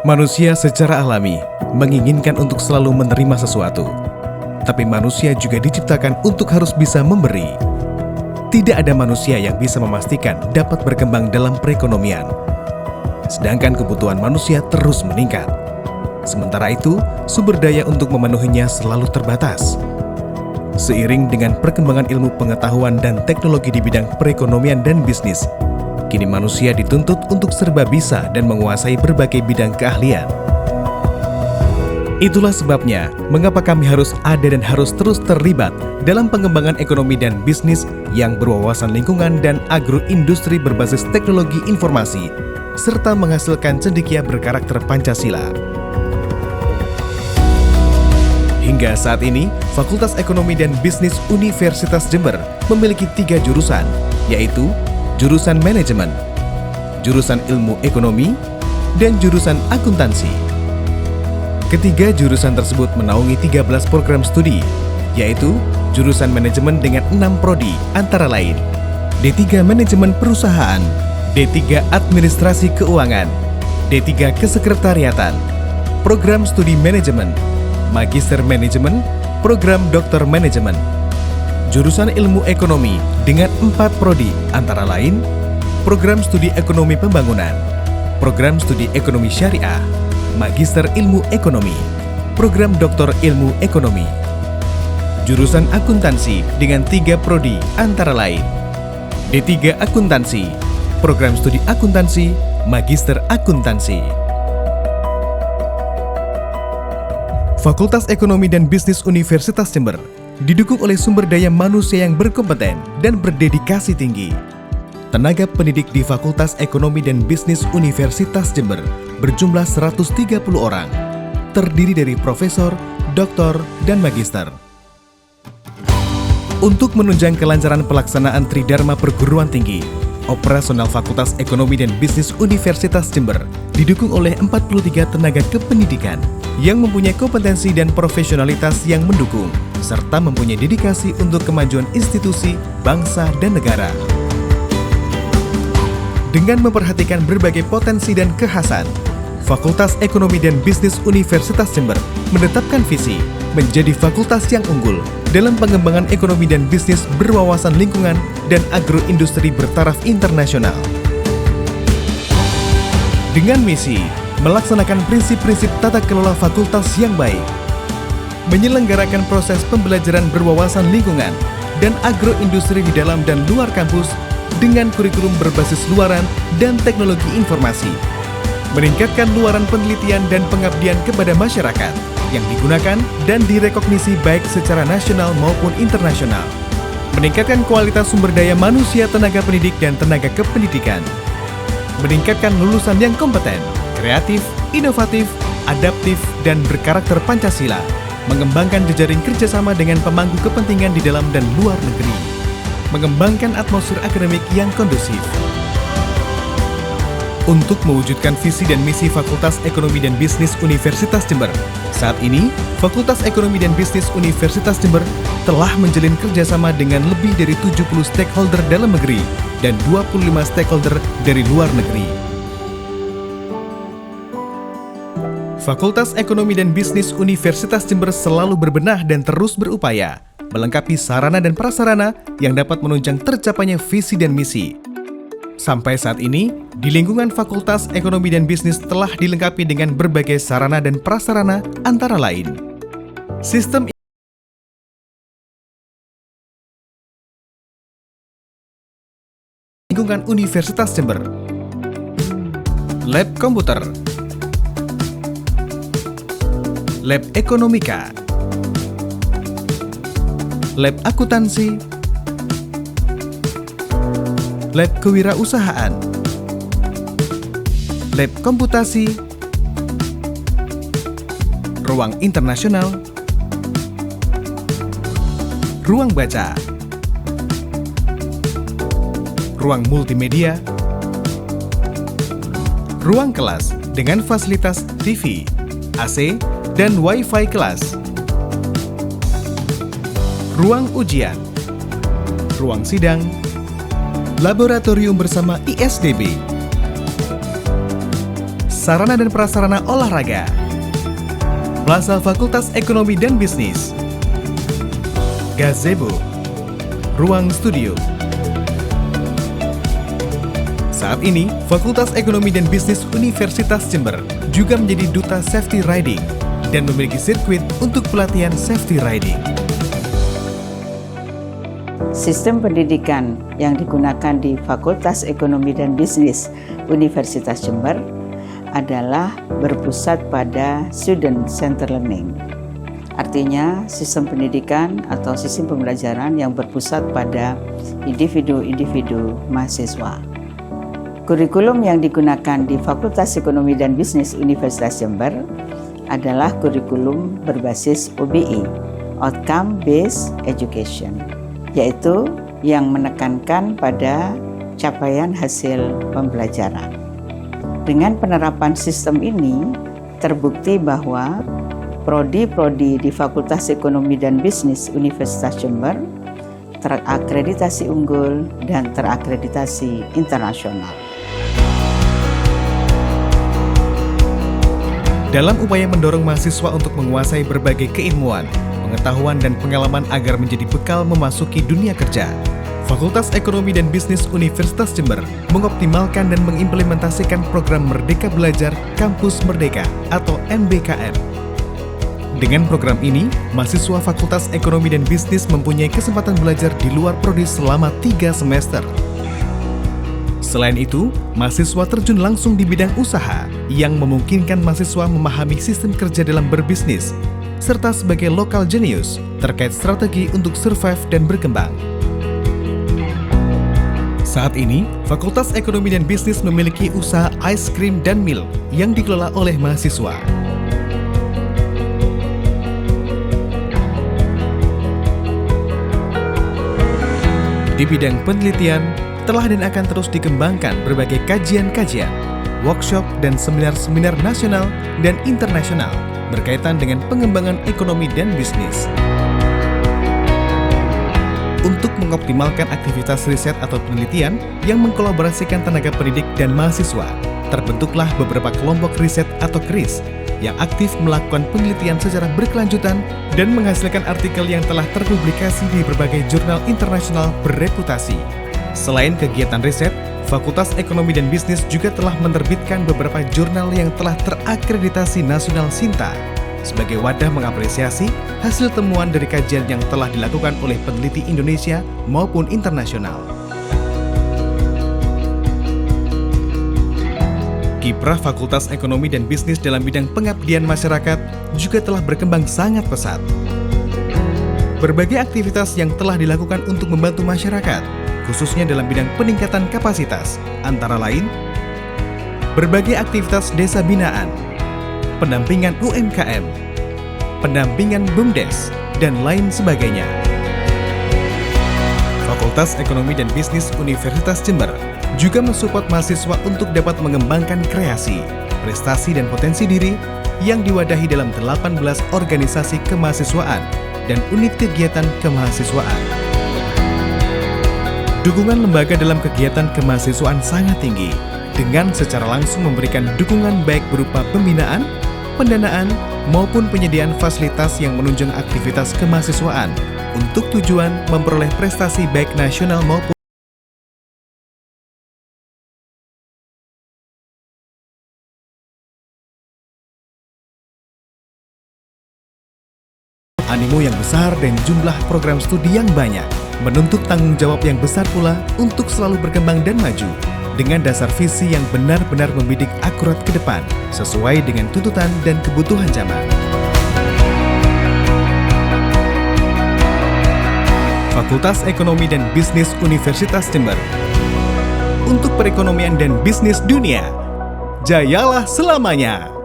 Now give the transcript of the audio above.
Manusia secara alami menginginkan untuk selalu menerima sesuatu. Tapi manusia juga diciptakan untuk harus bisa memberi. Tidak ada manusia yang bisa memastikan dapat berkembang dalam perekonomian. Sedangkan kebutuhan manusia terus meningkat. Sementara itu, sumber daya untuk memenuhinya selalu terbatas. Seiring dengan perkembangan ilmu pengetahuan dan teknologi di bidang perekonomian dan bisnis, kini manusia dituntut untuk serba bisa dan menguasai berbagai bidang keahlian. Itulah sebabnya mengapa kami harus ada dan harus terus terlibat dalam pengembangan ekonomi dan bisnis yang berwawasan lingkungan dan agroindustri berbasis teknologi informasi, serta menghasilkan cendekia berkarakter Pancasila. Hingga saat ini, Fakultas Ekonomi dan Bisnis Universitas Jember memiliki 3 jurusan, yaitu jurusan Manajemen, jurusan Ilmu Ekonomi, dan jurusan Akuntansi. Ketiga jurusan tersebut menaungi 13 program studi, yaitu jurusan Manajemen dengan 6 prodi antara lain D3 Manajemen Perusahaan, D3 Administrasi Keuangan, D3 Kesekretariatan, Program Studi Manajemen, Magister Manajemen, Program Doktor Manajemen. Jurusan Ilmu Ekonomi dengan 4 prodi antara lain Program Studi Ekonomi Pembangunan, Program Studi Ekonomi Syariah, Magister Ilmu Ekonomi, Program Doktor Ilmu Ekonomi. Jurusan Akuntansi dengan 3 prodi antara lain D3 Akuntansi, Program Studi Akuntansi, Magister Akuntansi. Fakultas Ekonomi dan Bisnis Universitas Jember didukung oleh sumber daya manusia yang berkompeten dan berdedikasi tinggi. Tenaga pendidik di Fakultas Ekonomi dan Bisnis Universitas Jember berjumlah 130 orang, terdiri dari profesor, doktor, dan magister. Untuk menunjang kelancaran pelaksanaan Tridharma Perguruan Tinggi, operasional Fakultas Ekonomi dan Bisnis Universitas Jember didukung oleh 43 tenaga kependidikan yang mempunyai kompetensi dan profesionalitas yang mendukung, serta mempunyai dedikasi untuk kemajuan institusi, bangsa, dan negara. Dengan memperhatikan berbagai potensi dan kekhasan, Fakultas Ekonomi dan Bisnis Universitas Jember menetapkan visi menjadi fakultas yang unggul dalam pengembangan ekonomi dan bisnis berwawasan lingkungan dan agroindustri bertaraf internasional. Dengan misi melaksanakan prinsip-prinsip tata kelola fakultas yang baik, menyelenggarakan proses pembelajaran berwawasan lingkungan dan agroindustri di dalam dan luar kampus dengan kurikulum berbasis luaran dan teknologi informasi, meningkatkan luaran penelitian dan pengabdian kepada masyarakat yang digunakan dan direkognisi baik secara nasional maupun internasional, meningkatkan kualitas sumber daya manusia tenaga pendidik dan tenaga kependidikan, meningkatkan lulusan yang kompeten, kreatif, inovatif, adaptif, dan berkarakter Pancasila, mengembangkan jejaring kerjasama dengan pemangku kepentingan di dalam dan luar negeri, mengembangkan atmosfer akademik yang kondusif. Untuk mewujudkan visi dan misi Fakultas Ekonomi dan Bisnis Universitas Jember, saat ini Fakultas Ekonomi dan Bisnis Universitas Jember telah menjalin kerjasama dengan lebih dari 70 stakeholder dalam negeri dan 25 stakeholder dari luar negeri. Fakultas Ekonomi dan Bisnis Universitas Jember selalu berbenah dan terus berupaya melengkapi sarana dan prasarana yang dapat menunjang tercapainya visi dan misi. Sampai saat ini, di lingkungan Fakultas Ekonomi dan Bisnis telah dilengkapi dengan berbagai sarana dan prasarana antara lain sistem lingkungan Universitas Jember, lab komputer, lab ekonomika, lab akuntansi, lab kewirausahaan, lab komputasi, ruang internasional, ruang baca, ruang multimedia, ruang kelas dengan fasilitas TV, AC, dan Wi-Fi kelas, ruang ujian, ruang sidang, laboratorium bersama ISDB, sarana dan prasarana olahraga. Plaza Fakultas Ekonomi dan Bisnis, gazebo, ruang studio. Saat ini, Fakultas Ekonomi dan Bisnis Universitas Jember juga menjadi duta safety riding dan memiliki sirkuit untuk pelatihan safety riding. Sistem pendidikan yang digunakan di Fakultas Ekonomi dan Bisnis Universitas Jember adalah berpusat pada student center learning. Artinya, sistem pendidikan atau sistem pembelajaran yang berpusat pada individu-individu mahasiswa. Kurikulum yang digunakan di Fakultas Ekonomi dan Bisnis Universitas Jember adalah kurikulum berbasis OBE, Outcome Based Education, yaitu yang menekankan pada capaian hasil pembelajaran. Dengan penerapan sistem ini, terbukti bahwa prodi-prodi di Fakultas Ekonomi dan Bisnis Universitas Jember terakreditasi unggul dan terakreditasi internasional. Dalam upaya mendorong mahasiswa untuk menguasai berbagai keilmuan, pengetahuan, dan pengalaman agar menjadi bekal memasuki dunia kerja, Fakultas Ekonomi dan Bisnis Universitas Jember mengoptimalkan dan mengimplementasikan program Merdeka Belajar Kampus Merdeka atau MBKM. Dengan program ini, mahasiswa Fakultas Ekonomi dan Bisnis mempunyai kesempatan belajar di luar prodi selama 3 semester. Selain itu, mahasiswa terjun langsung di bidang usaha yang memungkinkan mahasiswa memahami sistem kerja dalam berbisnis, serta sebagai local genius terkait strategi untuk survive dan berkembang. Saat ini, Fakultas Ekonomi dan Bisnis memiliki usaha ice cream dan milk yang dikelola oleh mahasiswa. Di bidang penelitian, telah dan akan terus dikembangkan berbagai kajian-kajian, workshop, dan seminar-seminar nasional dan internasional berkaitan dengan pengembangan ekonomi dan bisnis. Untuk mengoptimalkan aktivitas riset atau penelitian yang mengkolaborasikan tenaga pendidik dan mahasiswa, terbentuklah beberapa kelompok riset atau KRIS yang aktif melakukan penelitian secara berkelanjutan dan menghasilkan artikel yang telah terpublikasi di berbagai jurnal internasional bereputasi. Selain kegiatan riset, Fakultas Ekonomi dan Bisnis juga telah menerbitkan beberapa jurnal yang telah terakreditasi nasional SINTA sebagai wadah mengapresiasi hasil temuan dari kajian yang telah dilakukan oleh peneliti Indonesia maupun internasional. Kiprah Fakultas Ekonomi dan Bisnis dalam bidang pengabdian masyarakat juga telah berkembang sangat pesat. Berbagai aktivitas yang telah dilakukan untuk membantu masyarakat, khususnya dalam bidang peningkatan kapasitas, antara lain berbagai aktivitas desa binaan, pendampingan UMKM, pendampingan BUMDes, dan lain sebagainya. Fakultas Ekonomi dan Bisnis Universitas Jember juga mensupport mahasiswa untuk dapat mengembangkan kreasi, prestasi, dan potensi diri yang diwadahi dalam 18 organisasi kemahasiswaan dan unit kegiatan kemahasiswaan. Dukungan lembaga dalam kegiatan kemahasiswaan sangat tinggi, dengan secara langsung memberikan dukungan baik berupa pembinaan, pendanaan, maupun penyediaan fasilitas yang menunjang aktivitas kemahasiswaan untuk tujuan memperoleh prestasi baik nasional maupun animo yang besar dan jumlah program studi yang banyak menuntut tanggung jawab yang besar pula untuk selalu berkembang dan maju dengan dasar visi yang benar-benar membidik akurat ke depan sesuai dengan tuntutan dan kebutuhan zaman. Fakultas Ekonomi dan Bisnis Universitas Jember. Untuk perekonomian dan bisnis dunia, jayalah selamanya!